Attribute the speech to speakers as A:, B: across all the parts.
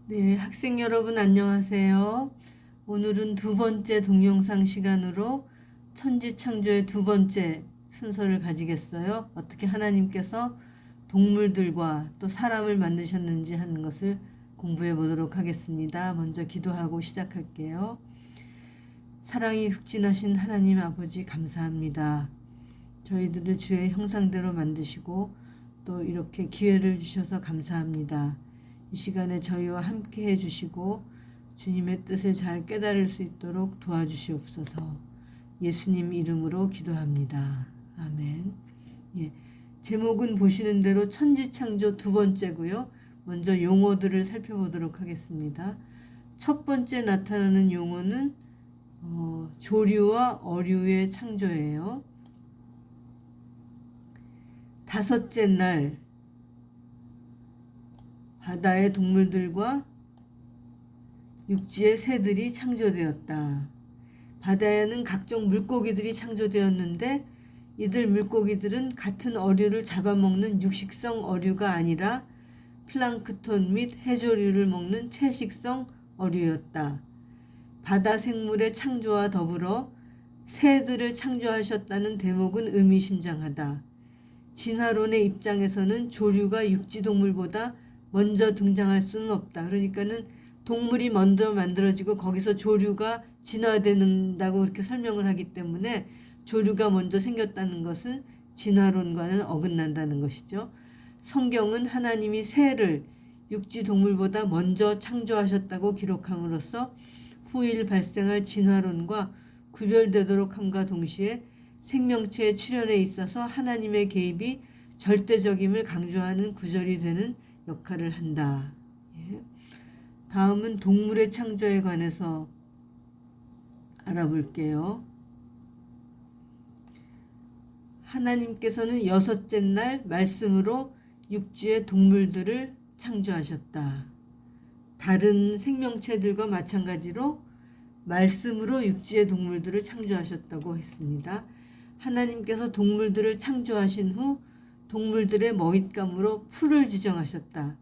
A: 네, 학생 여러분 안녕하세요. 오늘은 두 번째 동영상 시간으로 천지창조의 두 번째 순서를 가지겠어요. 어떻게 하나님께서 동물들과 또 사람을 만드셨는지 하는 것을 공부해 보도록 하겠습니다. 먼저 기도하고 시작할게요. 사랑이 극진하신 하나님 아버지 감사합니다. 저희들을 주의 형상대로 만드시고 또 이렇게 기회를 주셔서 감사합니다. 이 시간에 저희와 함께 해주시고 주님의 뜻을 잘 깨달을 수 있도록 도와주시옵소서. 예수님 이름으로 기도합니다. 아멘. 예, 제목은 보시는 대로 천지창조 두 번째고요. 먼저 용어들을 살펴보도록 하겠습니다. 첫 번째 나타나는 용어는 조류와 어류의 창조예요. 다섯째 날 바다의 동물들과 육지의 새들이 창조되었다. 바다에는 각종 물고기들이 창조되었는데 이들 물고기들은 같은 어류를 잡아먹는 육식성 어류가 아니라 플랑크톤 및 해조류를 먹는 채식성 어류였다. 바다 생물의 창조와 더불어 새들을 창조하셨다는 대목은 의미심장하다. 진화론의 입장에서는 조류가 육지동물보다 먼저 등장할 수는 없다. 그러니까는 동물이 먼저 만들어지고 거기서 조류가 진화된다고 그렇게 설명을 하기 때문에 조류가 먼저 생겼다는 것은 진화론과는 어긋난다는 것이죠. 성경은 하나님이 새를 육지동물보다 먼저 창조하셨다고 기록함으로써 후일 발생할 진화론과 구별되도록 함과 동시에 생명체의 출현에 있어서 하나님의 개입이 절대적임을 강조하는 구절이 되는 역할을 한다. 예. 다음은 동물의 창조에 관해서 알아볼게요. 하나님께서는 여섯째 날 말씀으로 육지의 동물들을 창조하셨다. 다른 생명체들과 마찬가지로 말씀으로 육지의 동물들을 창조하셨다고 했습니다. 하나님께서 동물들을 창조하신 후 동물들의 먹잇감으로 풀을 지정하셨다.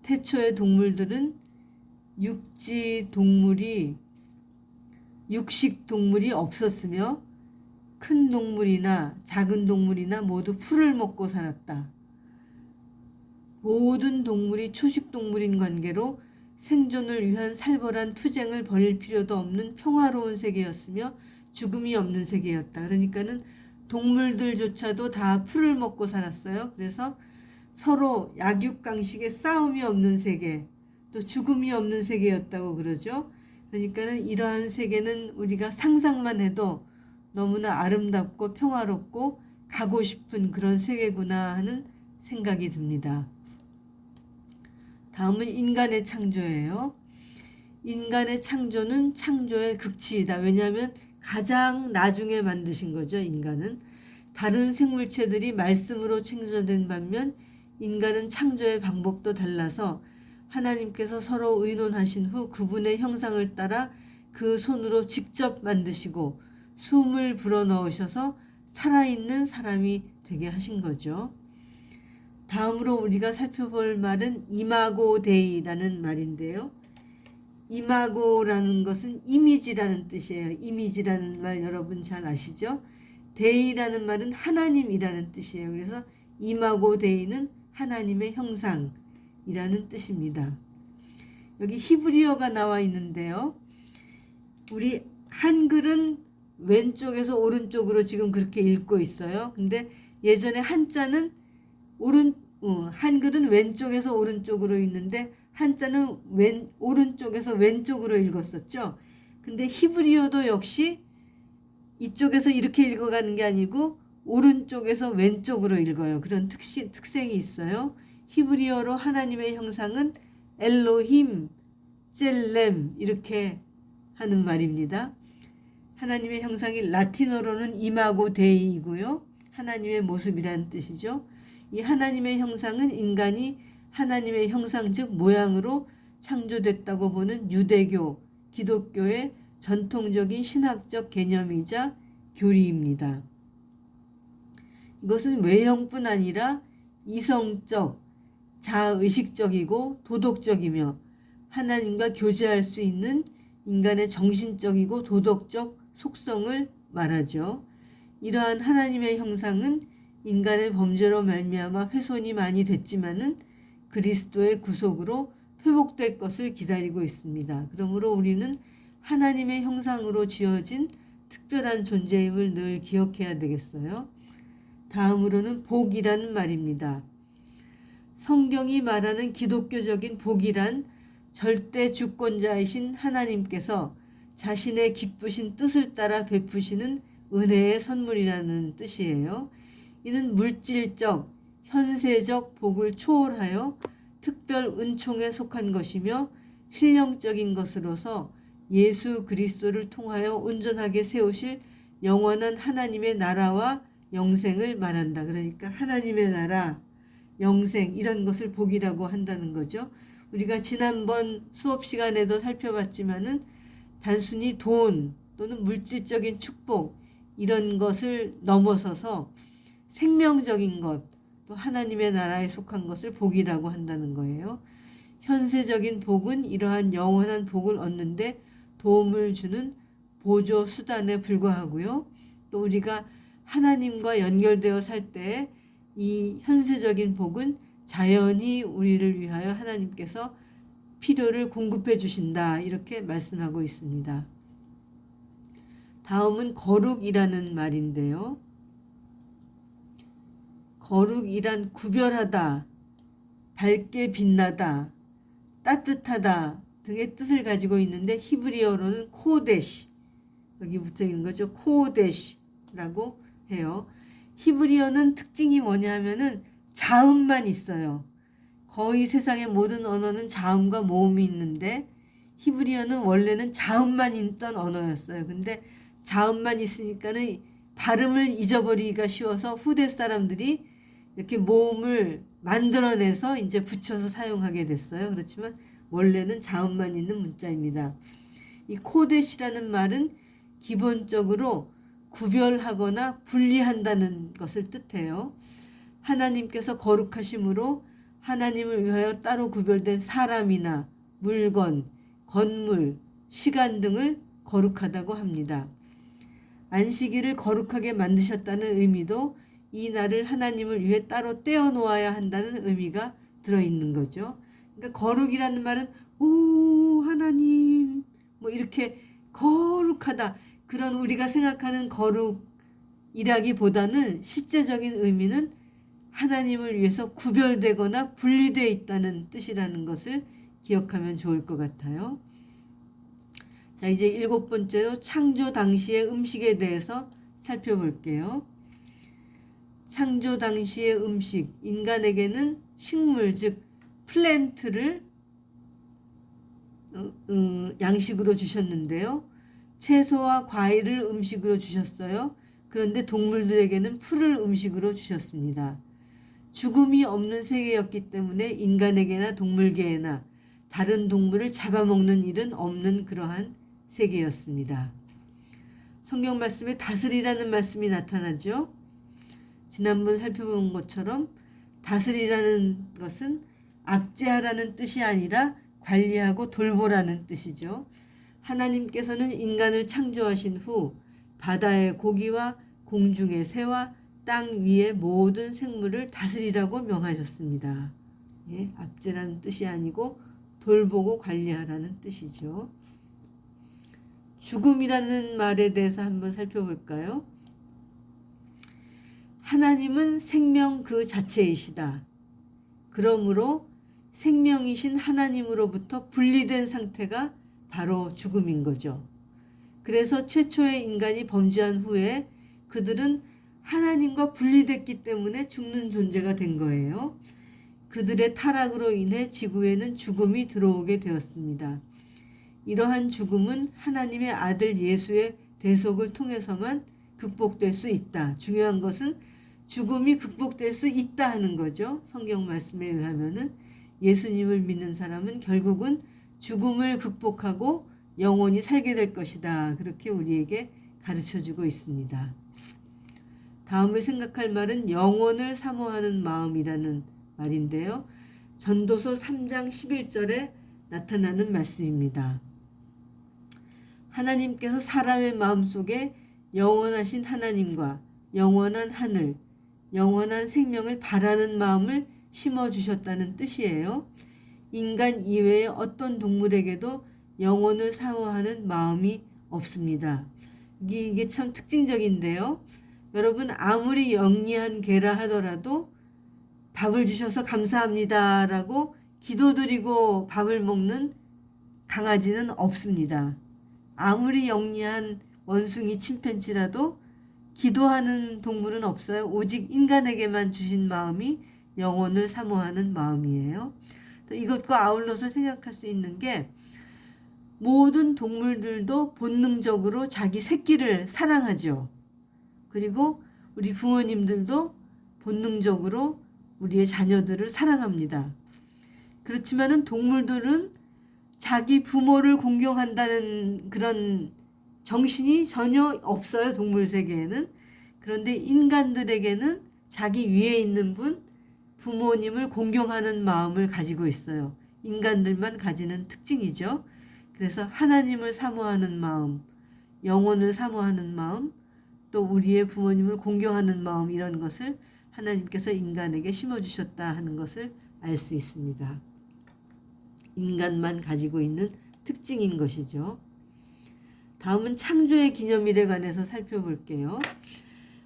A: 태초의 동물들은 육식 동물이 없었으며 큰 동물이나 작은 동물이나 모두 풀을 먹고 살았다. 모든 동물이 초식 동물인 관계로 생존을 위한 살벌한 투쟁을 벌일 필요도 없는 평화로운 세계였으며 죽음이 없는 세계였다. 그러니까는 동물들조차도 다 풀을 먹고 살았어요. 그래서 서로 약육강식의 싸움이 없는 세계, 또 죽음이 없는 세계였다고 그러죠. 그러니까는 이러한 세계는 우리가 상상만 해도 너무나 아름답고 평화롭고 가고 싶은 그런 세계구나 하는 생각이 듭니다. 다음은 인간의 창조예요. 인간의 창조는 창조의 극치이다. 왜냐하면 가장 나중에 만드신 거죠. 인간은. 다른 생물체들이 말씀으로 창조된 반면 인간은 창조의 방법도 달라서 하나님께서 서로 의논하신 후 그분의 형상을 따라 그 손으로 직접 만드시고 숨을 불어넣으셔서 살아있는 사람이 되게 하신 거죠. 다음으로 우리가 살펴볼 말은 이마고 데이라는 말인데요. 이마고라는 것은 이미지라는 뜻이에요. 이미지라는 말 여러분 잘 아시죠? 데이라는 말은 하나님이라는 뜻이에요. 그래서 이마고 데이는 하나님의 형상이라는 뜻입니다. 여기 히브리어가 나와 있는데요. 우리 한글은 왼쪽에서 오른쪽으로 지금 그렇게 읽고 있어요. 근데 예전에 한자는 한글은 왼쪽에서 오른쪽으로 읽는데 한자는 오른쪽에서 왼쪽으로 읽었었죠. 근데 히브리어도 역시 이쪽에서 이렇게 읽어가는 게 아니고 오른쪽에서 왼쪽으로 읽어요. 그런 특성이 있어요. 히브리어로 하나님의 형상은 엘로힘, 젤렘 이렇게 하는 말입니다. 하나님의 형상이 라틴어로는 이마고 데이이고요. 하나님의 모습이라는 뜻이죠. 이 하나님의 형상은 인간이 하나님의 형상 즉 모양으로 창조됐다고 보는 유대교, 기독교의 전통적인 신학적 개념이자 교리입니다. 이것은 외형뿐 아니라 이성적, 자의식적이고 도덕적이며 하나님과 교제할 수 있는 인간의 정신적이고 도덕적 속성을 말하죠. 이러한 하나님의 형상은 인간의 범죄로 말미암아 훼손이 많이 됐지만은 그리스도의 구속으로 회복될 것을 기다리고 있습니다. 그러므로 우리는 하나님의 형상으로 지어진 특별한 존재임을 늘 기억해야 되겠어요. 다음으로는 복이라는 말입니다. 성경이 말하는 기독교적인 복이란 절대 주권자이신 하나님께서 자신의 기쁘신 뜻을 따라 베푸시는 은혜의 선물이라는 뜻이에요. 이는 물질적, 현세적 복을 초월하여 특별 은총에 속한 것이며 신령적인 것으로서 예수 그리스도를 통하여 온전하게 세우실 영원한 하나님의 나라와 영생을 말한다. 그러니까 하나님의 나라, 영생 이런 것을 복이라고 한다는 거죠. 우리가 지난번 수업 시간에도 살펴봤지만은 단순히 돈 또는 물질적인 축복 이런 것을 넘어서서 생명적인 것, 또 하나님의 나라에 속한 것을 복이라고 한다는 거예요. 현세적인 복은 이러한 영원한 복을 얻는데 도움을 주는 보조 수단에 불과하고요. 또 우리가 하나님과 연결되어 살 때 이 현세적인 복은 자연히 우리를 위하여 하나님께서 필요를 공급해 주신다. 이렇게 말씀하고 있습니다. 다음은 거룩이라는 말인데요. 거룩이란 구별하다, 밝게 빛나다, 따뜻하다 등의 뜻을 가지고 있는데 히브리어로는 코데시, 여기 붙어 있는 거죠. 코데시라고 해요. 히브리어는 특징이 뭐냐 하면은 자음만 있어요. 거의 세상의 모든 언어는 자음과 모음이 있는데 히브리어는 원래는 자음만 있던 언어였어요. 근데 자음만 있으니까는 발음을 잊어버리기가 쉬워서 후대 사람들이 이렇게 모음을 만들어내서 이제 붙여서 사용하게 됐어요. 그렇지만 원래는 자음만 있는 문자입니다. 이 코데시라는 말은 기본적으로 구별하거나 분리한다는 것을 뜻해요. 하나님께서 거룩하심으로 하나님을 위하여 따로 구별된 사람이나 물건, 건물, 시간 등을 거룩하다고 합니다. 안식일을 거룩하게 만드셨다는 의미도 이 날을 하나님을 위해 따로 떼어 놓아야 한다는 의미가 들어있는 거죠. 그러니까 거룩이라는 말은 오 하나님 뭐 이렇게 거룩하다 그런 우리가 생각하는 거룩이라기보다는 실제적인 의미는 하나님을 위해서 구별되거나 분리되어 있다는 뜻이라는 것을 기억하면 좋을 것 같아요. 자, 이제 7번째로 창조 당시의 음식에 대해서 살펴볼게요. 창조 당시의 음식, 인간에게는 식물, 즉 플랜트를 양식으로 주셨는데요. 채소와 과일을 음식으로 주셨어요. 그런데 동물들에게는 풀을 음식으로 주셨습니다. 죽음이 없는 세계였기 때문에 인간에게나 동물계에나 다른 동물을 잡아먹는 일은 없는 그러한 세계였습니다. 성경 말씀에 다스리라는 말씀이 나타나죠. 지난번 살펴본 것처럼 다스리라는 것은 압제하라는 뜻이 아니라 관리하고 돌보라는 뜻이죠. 하나님께서는 인간을 창조하신 후 바다의 고기와 공중의 새와 땅 위의 모든 생물을 다스리라고 명하셨습니다. 예, 압제라는 뜻이 아니고 돌보고 관리하라는 뜻이죠. 죽음이라는 말에 대해서 한번 살펴볼까요? 하나님은 생명 그 자체이시다. 그러므로 생명이신 하나님으로부터 분리된 상태가 바로 죽음인 거죠. 그래서 최초의 인간이 범죄한 후에 그들은 하나님과 분리됐기 때문에 죽는 존재가 된 거예요. 그들의 타락으로 인해 지구에는 죽음이 들어오게 되었습니다. 이러한 죽음은 하나님의 아들 예수의 대속을 통해서만 극복될 수 있다. 중요한 것은 죽음이 극복될 수 있다 하는 거죠. 성경 말씀에 의하면은 예수님을 믿는 사람은 결국은 죽음을 극복하고 영원히 살게 될 것이다. 그렇게 우리에게 가르쳐주고 있습니다. 다음에 생각할 말은 영원을 사모하는 마음이라는 말인데요. 전도서 3장 11절에 나타나는 말씀입니다. 하나님께서 사람의 마음속에 영원하신 하나님과 영원한 하늘, 영원한 생명을 바라는 마음을 심어주셨다는 뜻이에요. 인간 이외의 어떤 동물에게도 영혼을 사모하는 마음이 없습니다. 이게 참 특징적인데요. 여러분, 아무리 영리한 개라 하더라도 밥을 주셔서 감사합니다라고 기도드리고 밥을 먹는 강아지는 없습니다. 아무리 영리한 원숭이 침팬지라도 기도하는 동물은 없어요. 오직 인간에게만 주신 마음이 영혼을 사모하는 마음이에요. 또 이것과 아울러서 생각할 수 있는 게 모든 동물들도 본능적으로 자기 새끼를 사랑하죠. 그리고 우리 부모님들도 본능적으로 우리의 자녀들을 사랑합니다. 그렇지만은 동물들은 자기 부모를 공경한다는 그런 정신이 전혀 없어요. 동물 세계에는. 그런데 인간들에게는 자기 위에 있는 분, 부모님을 공경하는 마음을 가지고 있어요. 인간들만 가지는 특징이죠. 그래서 하나님을 사모하는 마음, 영혼을 사모하는 마음, 또 우리의 부모님을 공경하는 마음, 이런 것을 하나님께서 인간에게 심어주셨다 하는 것을 알 수 있습니다. 인간만 가지고 있는 특징인 것이죠. 다음은 창조의 기념일에 관해서 살펴볼게요.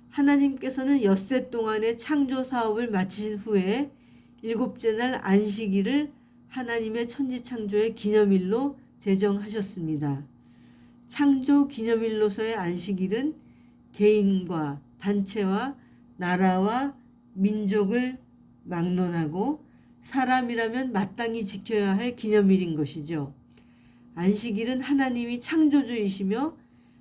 A: 하나님께서는 엿새 동안의 창조 사업을 마치신 후에 일곱째 날 안식일을 하나님의 천지창조의 기념일로 제정하셨습니다. 창조 기념일로서의 안식일은 개인과 단체와 나라와 민족을 막론하고 사람이라면 마땅히 지켜야 할 기념일인 것이죠. 안식일은 하나님이 창조주이시며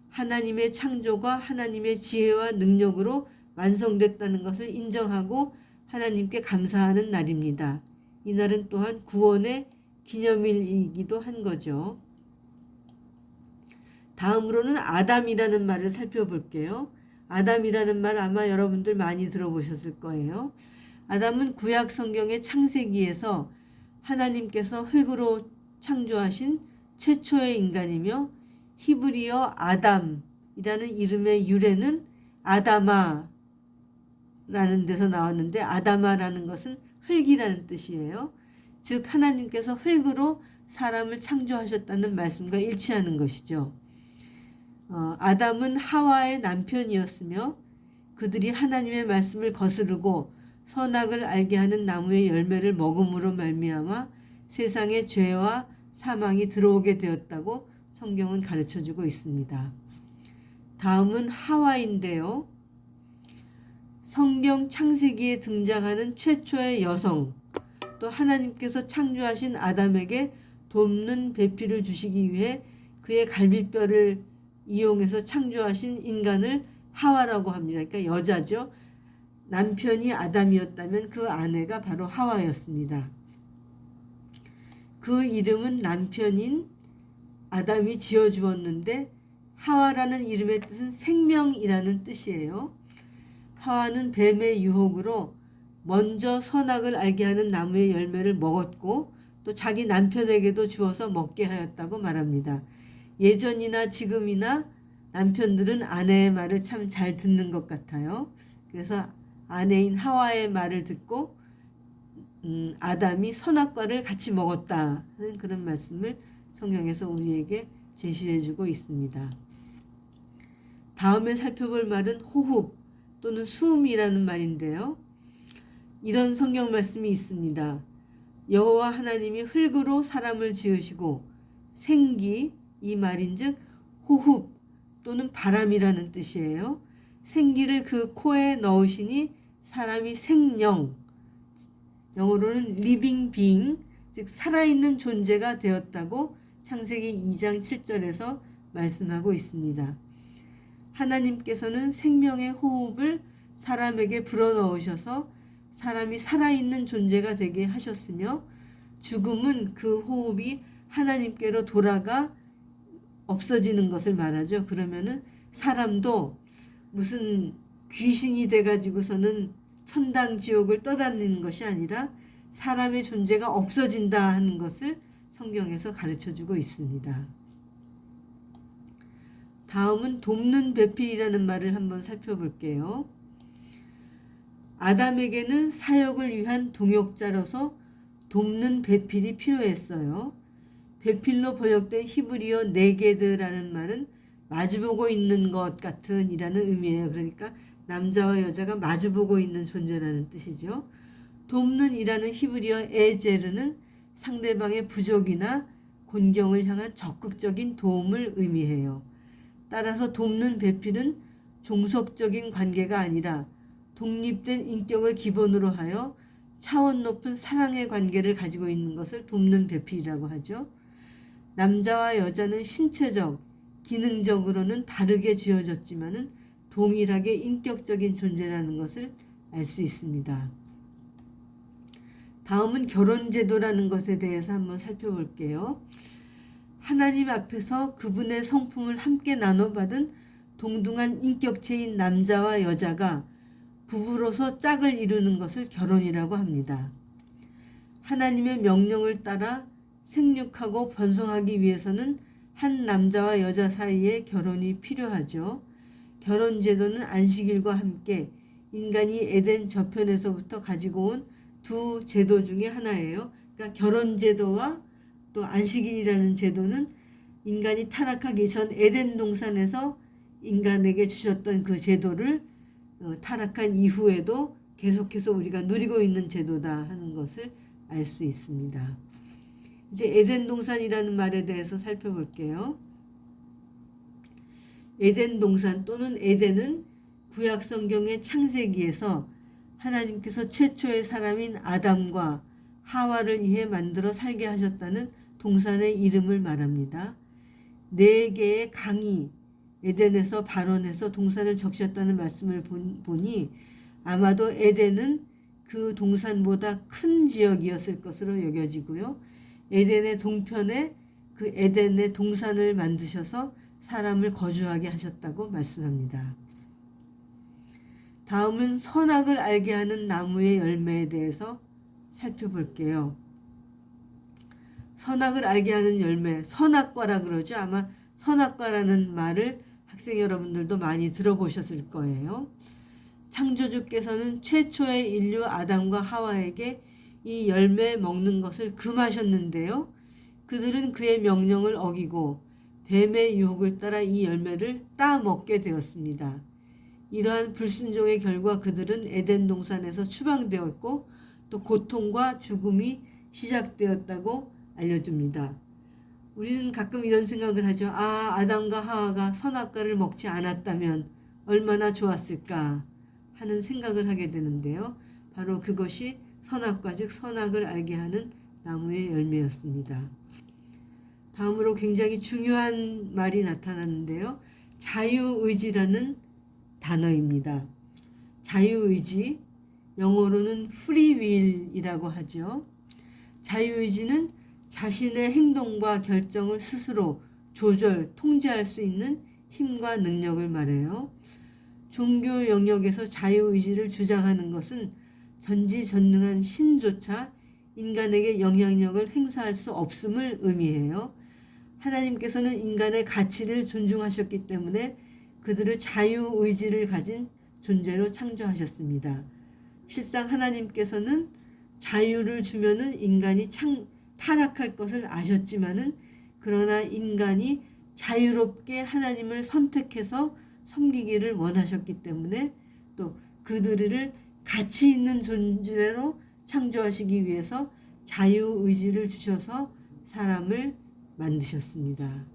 A: 하나님의 창조가 하나님의 지혜와 능력으로 완성됐다는 것을 인정하고 하나님께 감사하는 날입니다. 이날은 또한 구원의 기념일이기도 한 거죠. 다음으로는 아담이라는 말을 살펴볼게요. 아담이라는 말 아마 여러분들 많이 들어보셨을 거예요. 아담은 구약 성경의 창세기에서 하나님께서 흙으로 창조하신 최초의 인간이며 히브리어 아담이라는 이름의 유래는 아다마라는 데서 나왔는데 아다마라는 것은 흙이라는 뜻이에요. 즉 하나님께서 흙으로 사람을 창조하셨다는 말씀과 일치하는 것이죠. 아담은 하와의 남편이었으며 그들이 하나님의 말씀을 거스르고 선악을 알게 하는 나무의 열매를 먹음으로 말미암아 세상에 죄와 사망이 들어오게 되었다고 성경은 가르쳐주고 있습니다. 다음은 하와인데요. 성경 창세기에 등장하는 최초의 여성, 또 하나님께서 창조하신 아담에게 돕는 배필을 주시기 위해 그의 갈비뼈를 이용해서 창조하신 인간을 하와라고 합니다. 그러니까 여자죠. 남편이 아담이었다면 그 아내가 바로 하와였습니다. 그 이름은 남편인 아담이 지어주었는데 하와라는 이름의 뜻은 생명이라는 뜻이에요. 하와는 뱀의 유혹으로 먼저 선악을 알게 하는 나무의 열매를 먹었고 또 자기 남편에게도 주어서 먹게 하였다고 말합니다. 예전이나 지금이나 남편들은 아내의 말을 참 잘 듣는 것 같아요. 그래서 아내인 하와의 말을 듣고 아담이 선악과를 같이 먹었다 하는 그런 말씀을 성경에서 우리에게 제시해주고 있습니다. 다음에 살펴볼 말은 호흡 또는 수음이라는 말인데요. 이런 성경 말씀이 있습니다. 여호와 하나님이 흙으로 사람을 지으시고 생기, 이 말인즉 호흡 또는 바람이라는 뜻이에요. 생기를 그 코에 넣으시니 사람이 생령, 영어로는 living being, 즉 살아있는 존재가 되었다고 창세기 2장 7절에서 말씀하고 있습니다. 하나님께서는 생명의 호흡을 사람에게 불어넣으셔서 사람이 살아있는 존재가 되게 하셨으며 죽음은 그 호흡이 하나님께로 돌아가 없어지는 것을 말하죠. 그러면은 사람도 무슨 귀신이 돼가지고서는 천당 지옥을 떠다니는 것이 아니라 사람의 존재가 없어진다 하는 것을 성경에서 가르쳐주고 있습니다. 다음은 돕는 배필이라는 말을 한번 살펴볼게요. 아담에게는 사역을 위한 동역자로서 돕는 배필이 필요했어요. 배필로 번역된 히브리어 네게드라는 말은 마주보고 있는 것 같은 이라는 의미예요. 그러니까 남자와 여자가 마주보고 있는 존재라는 뜻이죠. 돕는 이라는 히브리어 에제르는 상대방의 부족이나 곤경을 향한 적극적인 도움을 의미해요. 따라서 돕는 배필은 종속적인 관계가 아니라 독립된 인격을 기본으로 하여 차원 높은 사랑의 관계를 가지고 있는 것을 돕는 배필이라고 하죠. 남자와 여자는 신체적, 기능적으로는 다르게 지어졌지만은 동일하게 인격적인 존재라는 것을 알 수 있습니다. 다음은 결혼제도라는 것에 대해서 한번 살펴볼게요. 하나님 앞에서 그분의 성품을 함께 나눠받은 동등한 인격체인 남자와 여자가 부부로서 짝을 이루는 것을 결혼이라고 합니다. 하나님의 명령을 따라 생육하고 번성하기 위해서는 한 남자와 여자 사이에 결혼이 필요하죠. 결혼제도는 안식일과 함께 인간이 에덴 저편에서부터 가지고 온 두 제도 중에 하나예요. 그러니까 결혼제도와 또 안식일이라는 제도는 인간이 타락하기 전 에덴 동산에서 인간에게 주셨던 그 제도를 타락한 이후에도 계속해서 우리가 누리고 있는 제도다 하는 것을 알 수 있습니다. 이제 에덴 동산이라는 말에 대해서 살펴볼게요. 에덴 동산 또는 에덴은 구약 성경의 창세기에서 하나님께서 최초의 사람인 아담과 하와를 위해 만들어 살게 하셨다는 동산의 이름을 말합니다. 4개의 강이 에덴에서 발원해서 동산을 적셨다는 말씀을 보니 아마도 에덴은 그 동산보다 큰 지역이었을 것으로 여겨지고요. 에덴의 동편에 그 에덴의 동산을 만드셔서 사람을 거주하게 하셨다고 말씀합니다. 다음은 선악을 알게 하는 나무의 열매에 대해서 살펴볼게요. 선악을 알게 하는 열매, 선악과라 그러죠. 아마 선악과라는 말을 학생 여러분들도 많이 들어보셨을 거예요. 창조주께서는 최초의 인류 아담과 하와에게 이 열매 먹는 것을 금하셨는데요. 그들은 그의 명령을 어기고 뱀의 유혹을 따라 이 열매를 따먹게 되었습니다. 이러한 불순종의 결과 그들은 에덴 동산에서 추방되었고 또 고통과 죽음이 시작되었다고 알려줍니다. 우리는 가끔 이런 생각을 하죠. 아담과 하와가 선악과를 먹지 않았다면 얼마나 좋았을까 하는 생각을 하게 되는데요. 바로 그것이 선악과 즉 선악을 알게 하는 나무의 열매였습니다. 다음으로 굉장히 중요한 말이 나타나는데요. 자유의지라는 단어입니다. 자유의지, 영어로는 free will이라고 하죠. 자유의지는 자신의 행동과 결정을 스스로 조절, 통제할 수 있는 힘과 능력을 말해요. 종교 영역에서 자유의지를 주장하는 것은 전지전능한 신조차 인간에게 영향력을 행사할 수 없음을 의미해요. 하나님께서는 인간의 가치를 존중하셨기 때문에 그들을 자유의지를 가진 존재로 창조하셨습니다. 실상 하나님께서는 자유를 주면은 인간이 타락할 것을 아셨지만은 그러나 인간이 자유롭게 하나님을 선택해서 섬기기를 원하셨기 때문에 또 그들을 가치 있는 존재로 창조하시기 위해서 자유의지를 주셔서 사람을 만드셨습니다.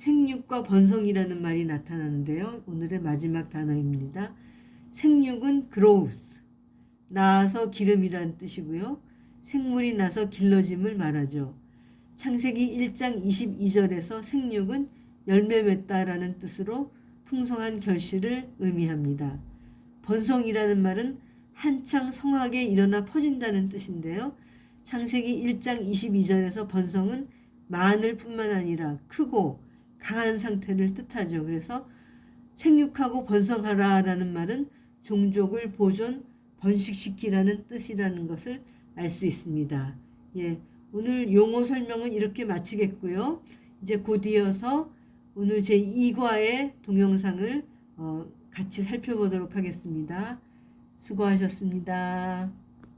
A: 생육과 번성이라는 말이 나타나는데요. 오늘의 마지막 단어입니다. 생육은 growth, 나아서 기름이란 뜻이고요. 생물이 나서 길러짐을 말하죠. 창세기 1장 22절에서 생육은 열매 맺다라는 뜻으로 풍성한 결실을 의미합니다. 번성이라는 말은 한창 성하게 일어나 퍼진다는 뜻인데요. 창세기 1장 22절에서 번성은 많을 뿐만 아니라 크고 강한 상태를 뜻하죠. 그래서 생육하고 번성하라라는 말은 종족을 보존, 번식시키라는 뜻이라는 것을 알 수 있습니다. 예, 오늘 용어 설명은 이렇게 마치겠고요. 이제 곧 이어서 오늘 제 2과의 동영상을 같이 살펴보도록 하겠습니다. 수고하셨습니다.